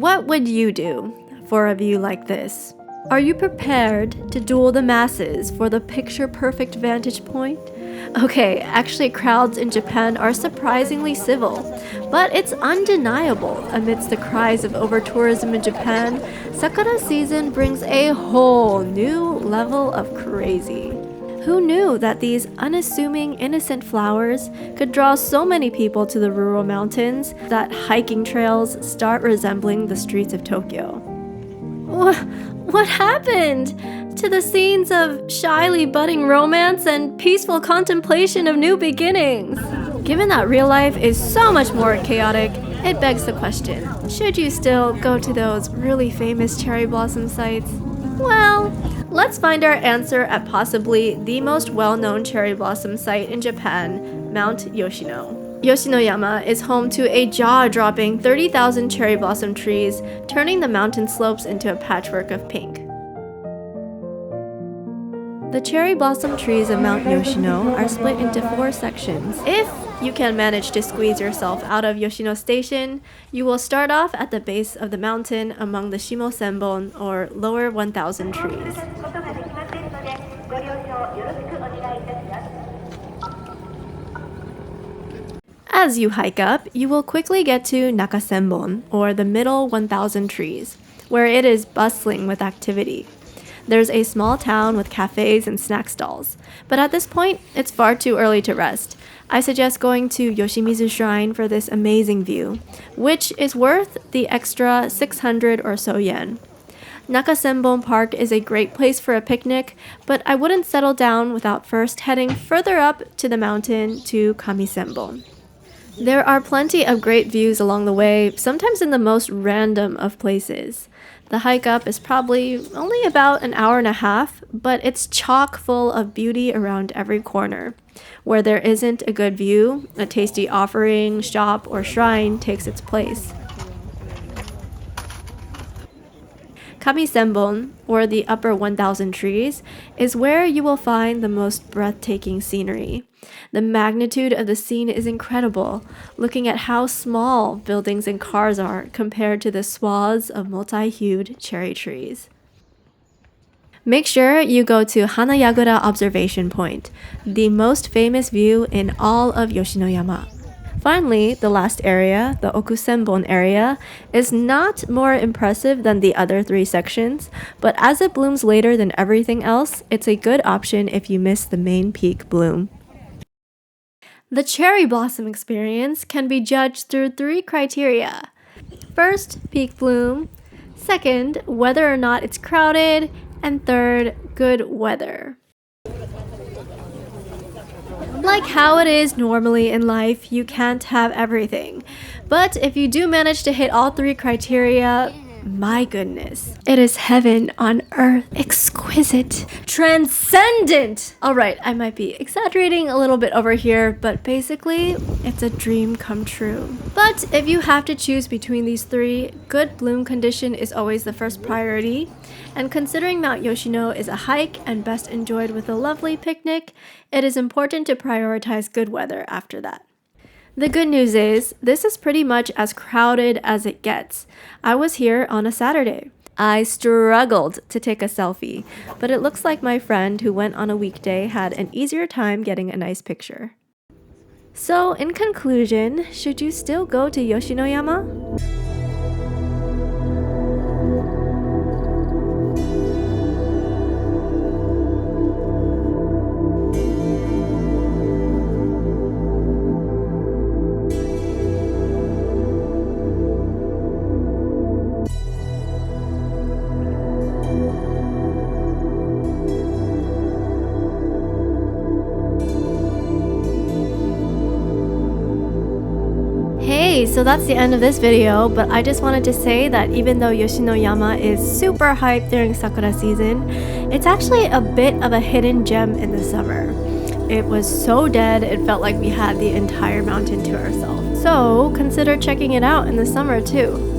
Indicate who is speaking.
Speaker 1: What would you do for a view like this? Are you prepared to duel the masses for the picture-perfect vantage point? Okay, actually crowds in Japan are surprisingly civil, but it's undeniable amidst the cries of overtourism in Japan, Sakura season brings a whole new level of crazy. Who knew that these unassuming, innocent flowers could draw so many people to the rural mountains that hiking trails start resembling the streets of Tokyo? What happened to the scenes of shyly budding romance and peaceful contemplation of new beginnings? Given that real life is so much more chaotic, it begs the question, should you still go to those really famous cherry blossom sites? Well, let's find our answer at possibly the most well-known cherry blossom site in Japan, Mt Yoshino. Yoshinoyama is home to a jaw-dropping 30,000 cherry blossom trees, turning the mountain slopes into a patchwork of pink. The cherry blossom trees of Mt Yoshino are split into 4 sections. If you can manage to squeeze yourself out of Yoshino Station, you will start off at the base of the mountain among the Shimo-senbon, or lower 1,000 trees. As you hike up, you will quickly get to Naka-senbon, or the middle 1,000 trees, where it is bustling with activity. There's a small town with cafes and snack stalls, but at this point, it's far too early to rest. I suggest going to Yoshimizu Shrine for this amazing view, which is worth the extra 600 or so yen. Naka-senbon Park is a great place for a picnic, but I wouldn't settle down without first heading further up to the mountain to Kami-senbon. There are plenty of great views along the way, sometimes in the most random of places. The hike up is probably only about an hour and a half, but it's chock full of beauty around every corner. Where there isn't a good view, a tasty offering, shop, or shrine takes its place. Kami-senbon, or the upper 1,000 trees, is where you will find the most breathtaking scenery. The magnitude of the scene is incredible, looking at how small buildings and cars are compared to the swaths of multi-hued cherry trees. Make sure you go to Hanayagura Observation Point, the most famous view in all of Yoshinoyama. Finally, the last area, the Okusenbon area, is not more impressive than the other 3 sections, but as it blooms later than everything else, it's a good option if you miss the main peak bloom. The cherry blossom experience can be judged through 3 criteria. First, peak bloom. Second, whether or not it's crowded. And third, good weather. Like how it is normally in life, you can't have everything. But if you do manage to hit all 3 criteria, my goodness, it is heaven on earth, exquisite, transcendent. Alright, I might be exaggerating a little bit over here, but basically, it's a dream come true. But if you have to choose between these 3, good bloom condition is always the first priority. And considering Mt Yoshino is a hike and best enjoyed with a lovely picnic, it is important to prioritize good weather after that. The good news is, this is pretty much as crowded as it gets. I was here on a Saturday. I struggled to take a selfie, but it looks like my friend who went on a weekday had an easier time getting a nice picture. So, in conclusion, should you still go to Yoshinoyama? Hey, so that's the end of this video, but I just wanted to say that even though Yoshinoyama is super hyped during Sakura season, it's actually a bit of a hidden gem in the summer. It was so dead, it felt like we had the entire mountain to ourselves. So consider checking it out in the summer too.